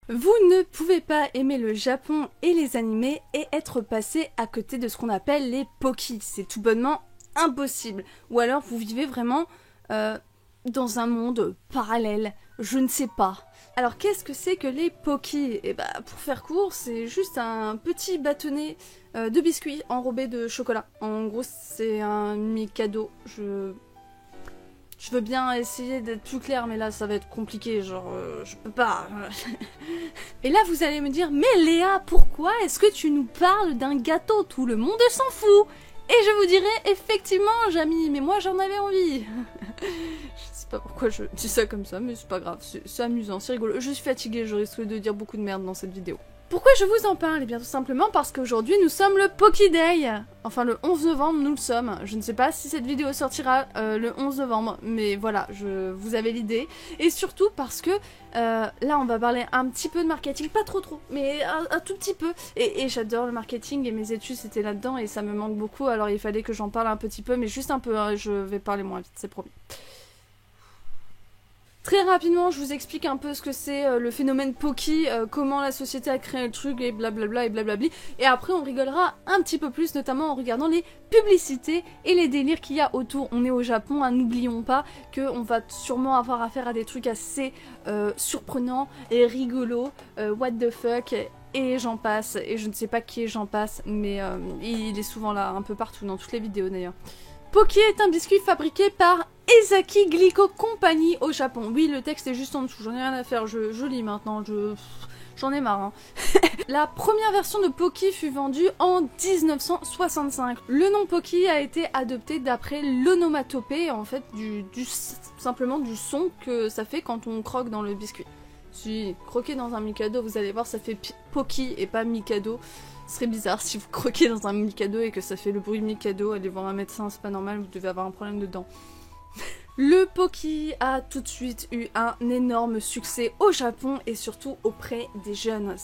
Vous ne pouvez pas aimer le Japon et les animés et être passé à côté de ce qu'on appelle les Poki. C'est tout bonnement impossible. Ou alors vous vivez vraiment dans un monde parallèle. Je ne sais pas. Alors qu'est-ce que c'est que les Poki? Eh bah pour faire court, c'est juste un petit bâtonnet de biscuits enrobé de chocolat. En gros c'est un Mikado. Je veux bien essayer d'être plus clair, mais là ça va être compliqué, genre je peux pas. Et là vous allez me dire, mais Léa, pourquoi est-ce que tu nous parles d'un gâteau? Tout le monde s'en fout. Et je vous dirai, effectivement, Jamy, mais moi j'en avais envie. Je sais pas pourquoi je dis ça comme ça, mais c'est pas grave, c'est amusant, c'est rigolo. Je suis fatiguée, je risque de dire beaucoup de merde dans cette vidéo. Pourquoi je vous en parle? Eh bien tout simplement parce qu'aujourd'hui nous sommes le Poki Day. Enfin le 11 novembre nous le sommes. Je ne sais pas si cette vidéo sortira le 11 novembre, mais voilà, vous avez l'idée. Et surtout parce que là on va parler un petit peu de marketing, pas trop, mais un tout petit peu. Et j'adore le marketing et mes études c'était là-dedans et ça me manque beaucoup, alors il fallait que j'en parle un petit peu, mais juste un peu, hein, je vais parler moins vite, c'est promis. Très rapidement, je vous explique un peu ce que c'est le phénomène Poki, comment la société a créé le truc et blablabla et blablabli. Et après, on rigolera un petit peu plus, notamment en regardant les publicités et les délires qu'il y a autour. On est au Japon, hein, n'oublions pas qu'on va sûrement avoir affaire à des trucs assez surprenants et rigolos, what the fuck, et j'en passe. Et je ne sais pas qui est j'en passe, mais il est souvent là, un peu partout, dans toutes les vidéos d'ailleurs. Poki est un biscuit fabriqué par Ezaki Glico Company au Japon. Oui, le texte est juste en dessous, j'en ai rien à faire, je lis maintenant, j'en ai marre. Hein. La première version de Poki fut vendue en 1965. Le nom Poki a été adopté d'après l'onomatopée, en fait, simplement du son que ça fait quand on croque dans le biscuit. Si croquez dans un Mikado, vous allez voir, ça fait Poki et pas Mikado. Ce serait bizarre si vous croquez dans un Mikado et que ça fait le bruit de Mikado. Allez voir un médecin, c'est pas normal, vous devez avoir un problème de dents. Le Poki a tout de suite eu un énorme succès au Japon et surtout auprès des jeunes.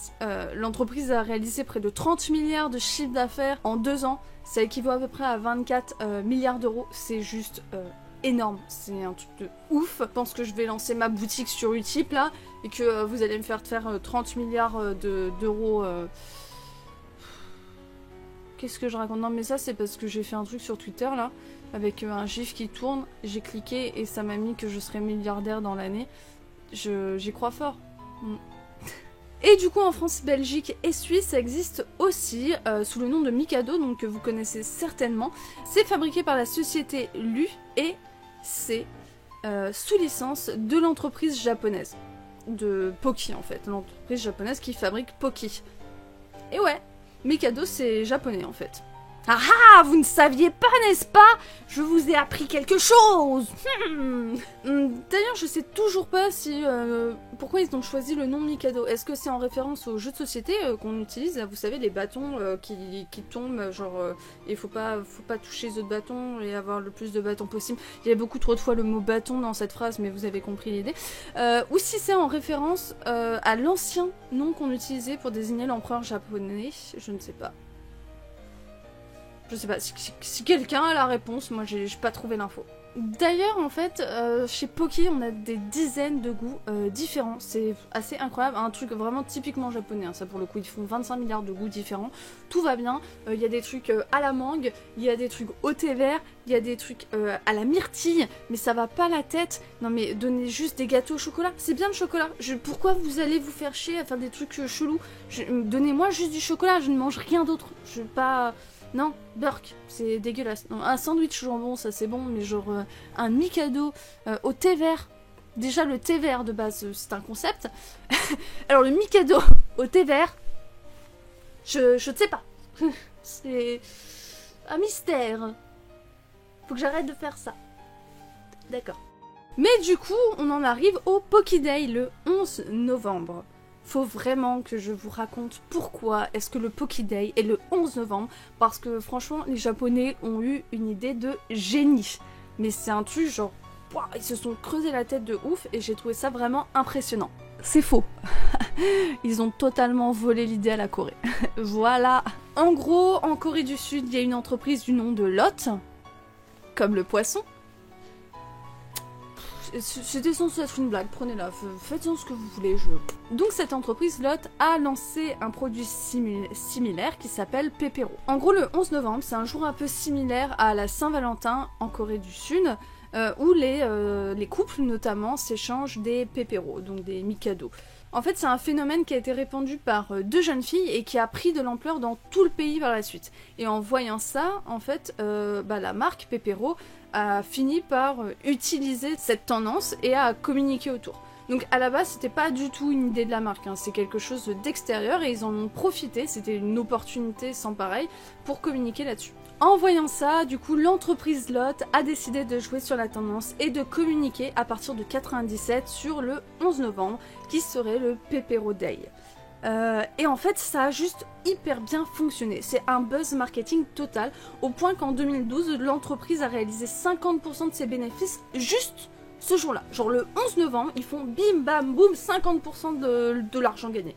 L'entreprise a réalisé près de 30 milliards de chiffre d'affaires en 2 ans. Ça équivaut à peu près à 24 milliards d'euros. C'est juste énorme. C'est un truc de ouf. Je pense que je vais lancer ma boutique sur Utip là et que vous allez me faire 30 milliards d'euros. Qu'est-ce que je raconte? Non mais ça c'est parce que j'ai fait un truc sur Twitter là, avec un gif qui tourne, j'ai cliqué et ça m'a mis que je serais milliardaire dans l'année. J'y crois fort. Et du coup en France, Belgique et Suisse ça existe aussi sous le nom de Mikado, donc que vous connaissez certainement. C'est fabriqué par la société Lu et c'est sous licence de l'entreprise japonaise. De Poki en fait, l'entreprise japonaise qui fabrique Poki. Et ouais, Mikado, c'est japonais en fait. Ah ah, vous ne saviez pas, n'est-ce pas? Je vous ai appris quelque chose. D'ailleurs, je sais toujours pas si pourquoi ils ont choisi le nom Mikado. Est-ce que c'est en référence aux jeux de société qu'on utilise? Vous savez, les bâtons qui tombent, genre il faut pas toucher les autres bâtons et avoir le plus de bâtons possible. Il y a beaucoup trop de fois le mot bâton dans cette phrase, mais vous avez compris l'idée. Ou si c'est en référence à l'ancien nom qu'on utilisait pour désigner l'empereur japonais, je ne sais pas. Je sais pas, si quelqu'un a la réponse, moi j'ai pas trouvé l'info. D'ailleurs, en fait, chez Poki, on a des dizaines de goûts différents. C'est assez incroyable, un truc vraiment typiquement japonais. Hein. Ça, pour le coup, ils font 25 milliards de goûts différents. Tout va bien. Il y a des trucs à la mangue, il y a des trucs au thé vert, il y a des trucs à la myrtille, mais ça va pas la tête. Non, mais donnez juste des gâteaux au chocolat. C'est bien le chocolat. Pourquoi vous allez vous faire chier à faire des trucs chelous? Donnez-moi juste du chocolat, je ne mange rien d'autre. Je veux pas... Non, Burk, c'est dégueulasse. Non, un sandwich jambon, ça c'est bon, mais genre un Mikado au thé vert. Déjà, le thé vert de base, c'est un concept. Alors, le Mikado au thé vert, je ne sais pas. C'est un mystère. Faut que j'arrête de faire ça. D'accord. Mais du coup, on en arrive au Poki Day le 11 novembre. Faut vraiment que je vous raconte pourquoi est-ce que le Poki Day est le 11 novembre, parce que franchement les japonais ont eu une idée de génie, mais c'est un truc genre ils se sont creusé la tête de ouf et j'ai trouvé ça vraiment impressionnant. C'est faux. Ils ont totalement volé l'idée à la Corée. Voilà. En gros, en Corée du Sud, il y a une entreprise du nom de Lotte, comme le poisson. C'était censé être une blague, prenez-la, faites-en ce que vous voulez. Donc cette entreprise Lot a lancé un produit similaire qui s'appelle Pepero. En gros, le 11 novembre, c'est un jour un peu similaire à la Saint-Valentin en Corée du Sud, où les couples notamment s'échangent des Pepero, donc des Mikado. En fait, c'est un phénomène qui a été répandu par 2 jeunes filles et qui a pris de l'ampleur dans tout le pays par la suite. Et en voyant ça, en fait, la marque Pepero a fini par utiliser cette tendance et a communiqué autour. Donc à la base, c'était pas du tout une idée de la marque, hein. C'est quelque chose d'extérieur et ils en ont profité, c'était une opportunité sans pareil pour communiquer là-dessus. En voyant ça, du coup, l'entreprise Lot a décidé de jouer sur la tendance et de communiquer à partir de 97 sur le 11 novembre, qui serait le Pepero Day. Et en fait, ça a juste hyper bien fonctionné. C'est un buzz marketing total, au point qu'en 2012, l'entreprise a réalisé 50% de ses bénéfices juste ce jour-là. Genre le 11 novembre, ils font bim bam boum 50% de l'argent gagné.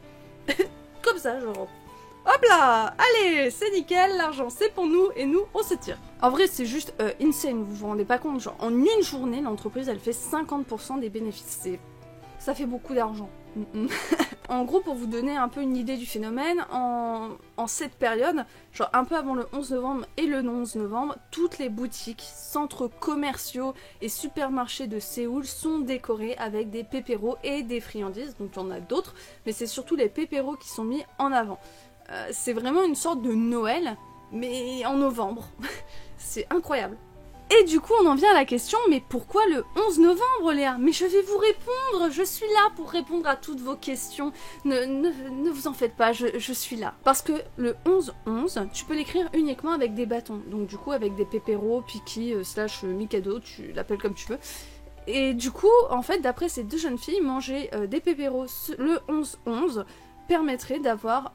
Comme ça, genre... Hop là, allez, c'est nickel, l'argent c'est pour nous et nous on se tire. En vrai c'est juste insane, vous vous rendez pas compte, genre en une journée l'entreprise elle fait 50% des bénéfices, ça fait beaucoup d'argent. En gros, pour vous donner un peu une idée du phénomène, en cette période, genre un peu avant le 11 novembre et le 11 novembre, toutes les boutiques, centres commerciaux et supermarchés de Séoul sont décorés avec des pépéros et des friandises, donc il y en a d'autres, mais c'est surtout les pépéros qui sont mis en avant. C'est vraiment une sorte de Noël, mais en novembre. C'est incroyable. Et du coup, on en vient à la question, mais pourquoi le 11 novembre, Léa? Mais je vais vous répondre, je suis là pour répondre à toutes vos questions. Ne vous en faites pas, je suis là. Parce que le 11-11, tu peux l'écrire uniquement avec des bâtons. Donc du coup, avec des pépéros, piki, / mikado, tu l'appelles comme tu veux. Et du coup, en fait, d'après ces 2 jeunes filles, manger des pépéros le 11-11 permettrait d'avoir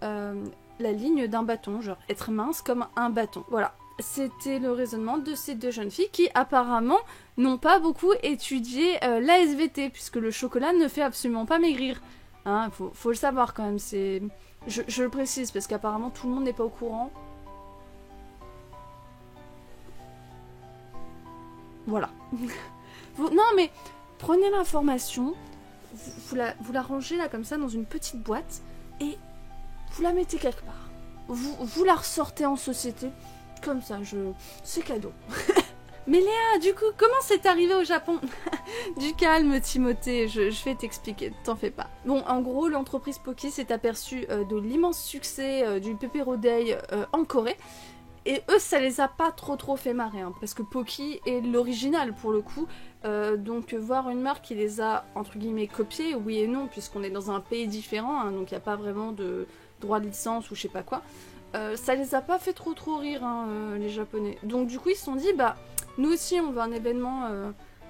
la ligne d'un bâton, genre être mince comme un bâton. Voilà. C'était le raisonnement de ces 2 jeunes filles qui apparemment n'ont pas beaucoup étudié la SVT, puisque le chocolat ne fait absolument pas maigrir. Hein, faut le savoir quand même, je le précise parce qu'apparemment tout le monde n'est pas au courant. Voilà. Non mais, prenez l'information, vous la rangez là comme ça dans une petite boîte et vous la mettez quelque part. Vous la ressortez en société. Comme ça, c'est cadeau. Mais Léa, du coup, comment c'est arrivé au Japon? Du calme, Timothée, je vais t'expliquer, t'en fais pas. Bon, en gros, l'entreprise Pocky s'est aperçue de l'immense succès du Pepero Day en Corée. Et eux, ça les a pas trop fait marrer, hein, parce que Pocky est l'original pour le coup. Donc voir une marque qui les a, entre guillemets, copiés, oui et non, puisqu'on est dans un pays différent, hein, donc il n'y a pas vraiment de droit de licence ou je sais pas quoi. Ça les a pas fait trop rire, hein, les Japonais. Donc du coup, ils se sont dit, bah, nous aussi, on veut un événement,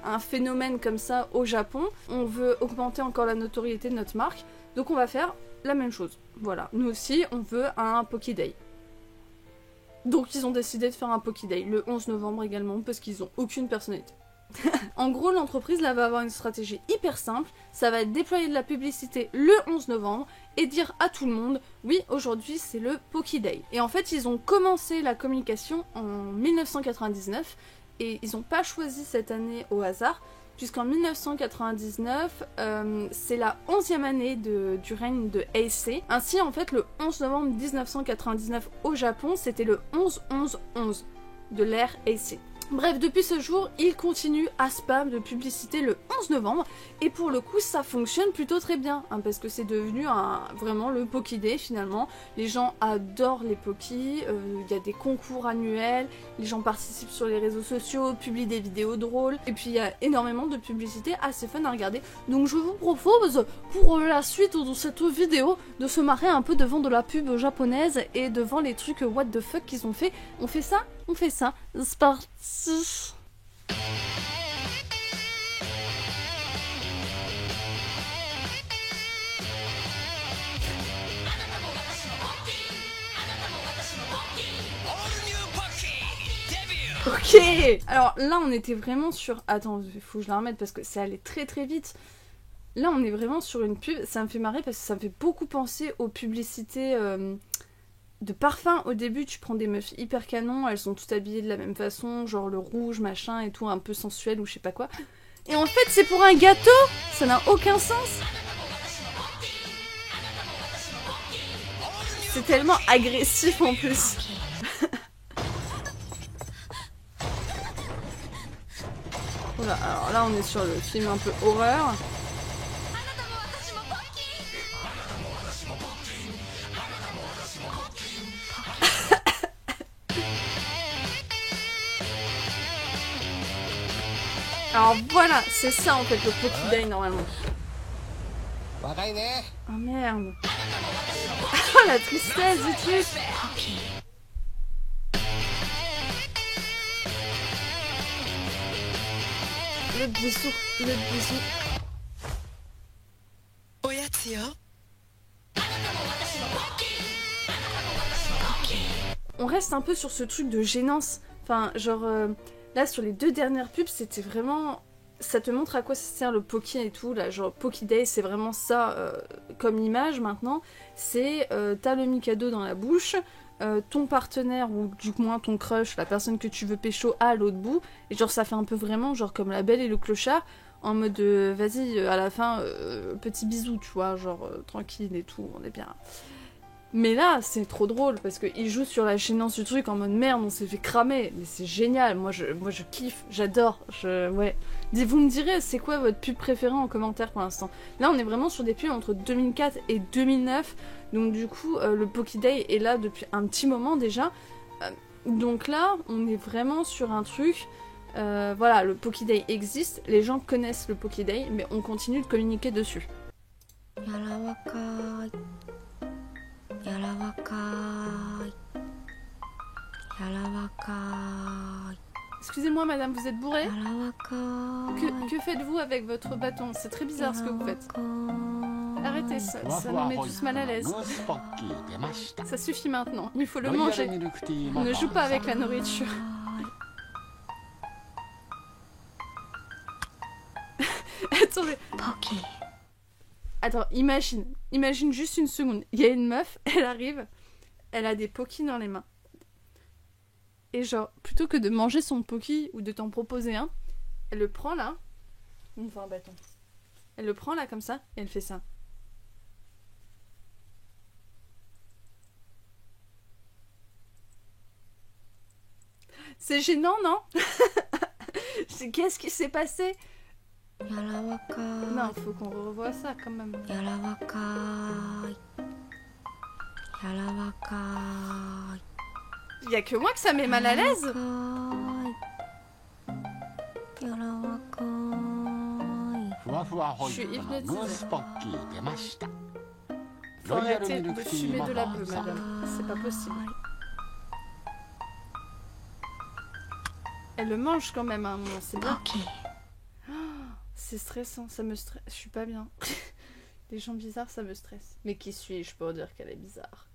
un phénomène comme ça au Japon. On veut augmenter encore la notoriété de notre marque. Donc on va faire la même chose. Voilà, nous aussi, on veut un Pocky Day. Donc ils ont décidé de faire un Pocky Day le 11 novembre également, parce qu'ils ont aucune personnalité. En gros, l'entreprise là va avoir une stratégie hyper simple, ça va être déployer de la publicité le 11 novembre et dire à tout le monde, oui, aujourd'hui c'est le Pocky Day. Et en fait, ils ont commencé la communication en 1999 et ils n'ont pas choisi cette année au hasard, puisqu'en 1999, c'est la 11e année du règne de Heisei. Ainsi, en fait, le 11 novembre 1999 au Japon, c'était le 11-11-11 de l'ère Heisei. Bref, depuis ce jour, il continue à spam de publicité le 11 novembre, et pour le coup, ça fonctionne plutôt très bien, hein, parce que c'est devenu vraiment le Pocky Day finalement. Les gens adorent les Pocky, il y a des concours annuels, les gens participent sur les réseaux sociaux, publient des vidéos drôles, et puis il y a énormément de publicité assez fun à regarder. Donc je vous propose, pour la suite de cette vidéo, de se marrer un peu devant de la pub japonaise et devant les trucs what the fuck qu'ils ont fait. On fait ça? On fait ça, c'est parti. Ok. Alors là on était vraiment sur... Attends, il faut que je la remette parce que c'est allé très vite. Là on est vraiment sur une pub, ça me fait marrer parce que ça me fait beaucoup penser aux publicités... de parfum. Au début tu prends des meufs hyper canons, elles sont toutes habillées de la même façon, genre le rouge machin et tout, un peu sensuel ou je sais pas quoi, Et en fait, c'est pour un gâteau. Ça n'a aucun sens. C'est tellement agressif en plus. Voilà, alors là, on est sur le film un peu horreur. Alors voilà, c'est ça en fait le Poki Day normalement. Oh merde. Oh la tristesse du truc. Le bisou, le bisou. On reste un peu sur ce truc de gênance. Enfin, genre, là, sur les 2 dernières pubs, c'était vraiment... Ça te montre à quoi ça sert le Poki et tout, là, genre Poki Day, c'est vraiment ça comme image maintenant. C'est, t'as le Mikado dans la bouche, ton partenaire, ou du moins ton crush, la personne que tu veux pécho, à l'autre bout, et genre ça fait un peu vraiment, genre comme La Belle et le Clochard, en mode, vas-y, à la fin, petit bisou, tu vois, genre tranquille et tout, on est bien. Mais là, c'est trop drôle parce qu'il joue sur la gênance du truc en mode merde, on s'est fait cramer. Mais c'est génial, moi je kiffe, j'adore. Ouais. Vous me direz, c'est quoi votre pub préférée en commentaire pour l'instant? Là, on est vraiment sur des pubs entre 2004 et 2009. Donc, du coup, le Poki Day est là depuis un petit moment déjà. Donc là, on est vraiment sur un truc. Voilà, le Poki Day existe, les gens connaissent le Poki Day, mais on continue de communiquer dessus. Excusez-moi madame, vous êtes bourrée? Que faites-vous avec votre bâton? C'est très bizarre ce que vous faites. Arrêtez, ça nous met tous mal à l'aise. Ça suffit maintenant, il faut le manger. On ne joue pas avec la nourriture. Attendez. Attends, imagine juste une seconde. Il y a une meuf, elle arrive, elle a des Poki dans les mains. Et genre, plutôt que de manger son Poki ou de t'en proposer un, elle le prend là. Enfin, un bâton. Elle le prend là comme ça et elle fait ça. C'est gênant, non? Qu'est-ce qui s'est passé? Non, faut qu'on revoie ça quand même. Y a que moi que ça met mal à l'aise. Je suis hypnotisée. Faut arrêter de fumer de la beuh, madame. C'est pas possible. Elle le mange quand même à un moment, c'est bien. C'est stressant, ça me stresse. Je suis pas bien. Les gens bizarres, ça me stresse. Mais qui suis-je pour dire qu'elle est bizarre?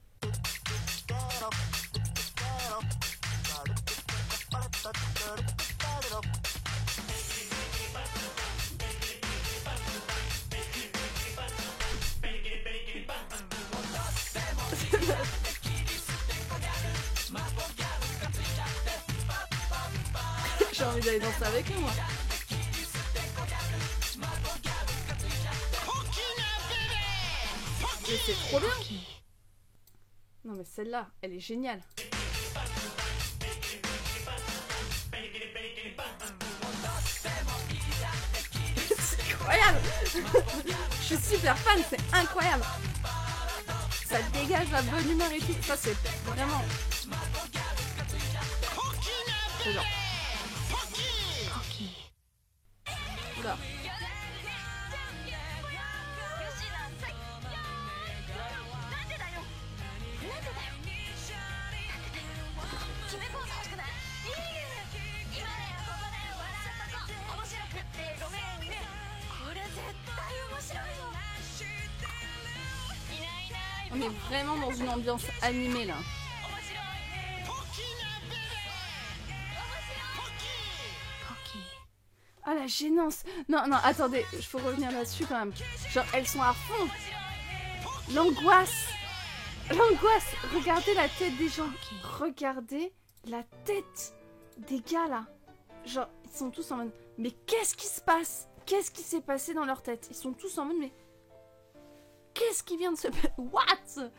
J'ai envie d'aller danser avec eux, moi. Mais c'est trop bien. Non mais celle-là, elle est géniale. C'est incroyable. Je suis super fan, c'est incroyable. Ça dégage la bonne humeur et tout. Ça c'est vraiment... J'adore. Oula. On est vraiment dans une ambiance animée là. Ah la gênance. Non, non, attendez, il faut revenir là-dessus quand même. Genre, elles sont à fond. L'angoisse. L'angoisse. Regardez la tête des gens. Regardez la tête des gars là. Genre, Ils sont tous en mode, mais qu'est-ce qui se passe? Qu'est-ce qui s'est passé dans leur tête? Ils sont tous en mode, mais qu'est-ce qui vient de se passer? What?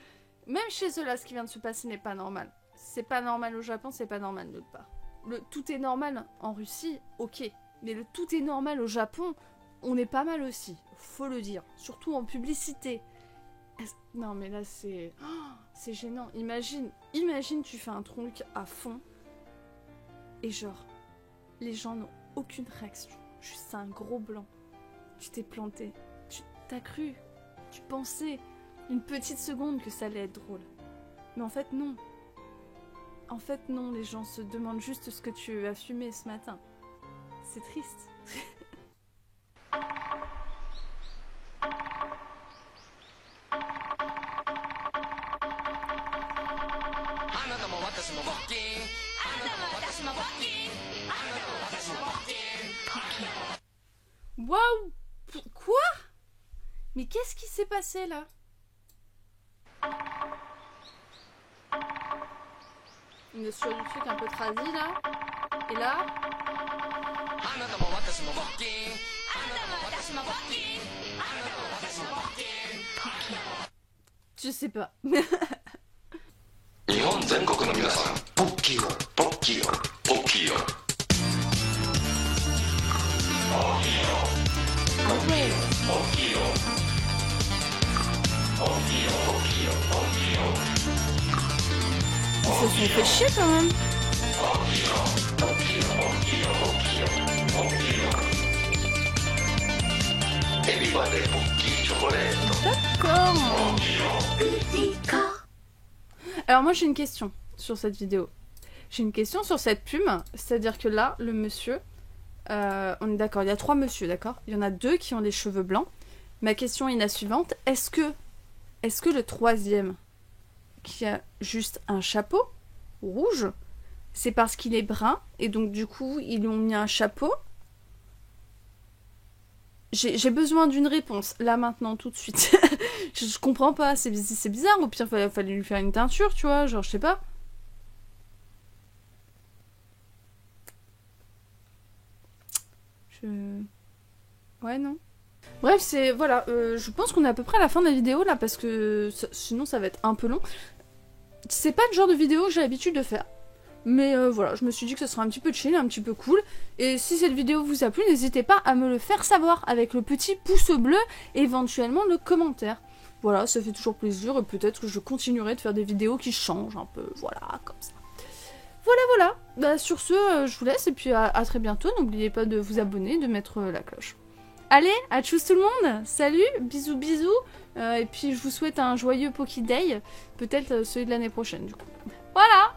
Même chez eux, là, ce qui vient de se passer n'est pas normal. C'est pas normal au Japon, c'est pas normal de part. Le tout est normal en Russie, ok. Mais le tout est normal au Japon, on est pas mal aussi. Faut le dire. Surtout en publicité. Non, mais là, c'est... Oh, c'est gênant. Imagine, tu fais un truc à fond. Et genre, les gens n'ont aucune réaction. Juste un gros blanc. Tu t'es planté. Tu t'as cru. Tu pensais une petite seconde que ça allait être drôle. Mais en fait, non. En fait, non, les gens se demandent juste ce que tu as fumé ce matin. C'est triste. Waouh! Quoi? Mais qu'est-ce qui s'est passé là? On est sur du truc un peu tradi là. Et là... Je sais pas. 日本全国の皆さん、ポッキーを、ポッキーを、ポッキーを。Ils se sont fait chier quand même. D'accord. Alors moi j'ai une question sur cette vidéo. J'ai une question sur cette plume. C'est-à-dire que là, le monsieur... on est d'accord, il y a 3 monsieur, d'accord? Il y en a 2 qui ont les cheveux blancs. Ma question est la suivante. Est-ce que le 3e, qui a juste un chapeau rouge, c'est parce qu'il est brun et donc du coup ils lui ont mis un chapeau? J'ai besoin d'une réponse, là maintenant, tout de suite. je comprends pas, c'est bizarre, au pire fallait lui faire une teinture, tu vois, genre je sais pas. Ouais, non. Bref, c'est... Voilà, je pense qu'on est à peu près à la fin de la vidéo, là, parce que sinon ça va être un peu long. C'est pas le genre de vidéo que j'ai l'habitude de faire. Mais voilà, je me suis dit que ce serait un petit peu chill, un petit peu cool. Et si cette vidéo vous a plu, n'hésitez pas à me le faire savoir avec le petit pouce bleu et éventuellement le commentaire. Voilà, ça fait toujours plaisir et peut-être que je continuerai de faire des vidéos qui changent un peu, voilà, comme ça. Voilà. Bah, sur ce, je vous laisse et puis à très bientôt. N'oubliez pas de vous abonner, de mettre la cloche. Allez, à tchuss tout le monde. Salut, bisous. Et puis je vous souhaite un joyeux Poki Day. Peut-être celui de l'année prochaine, du coup. Voilà.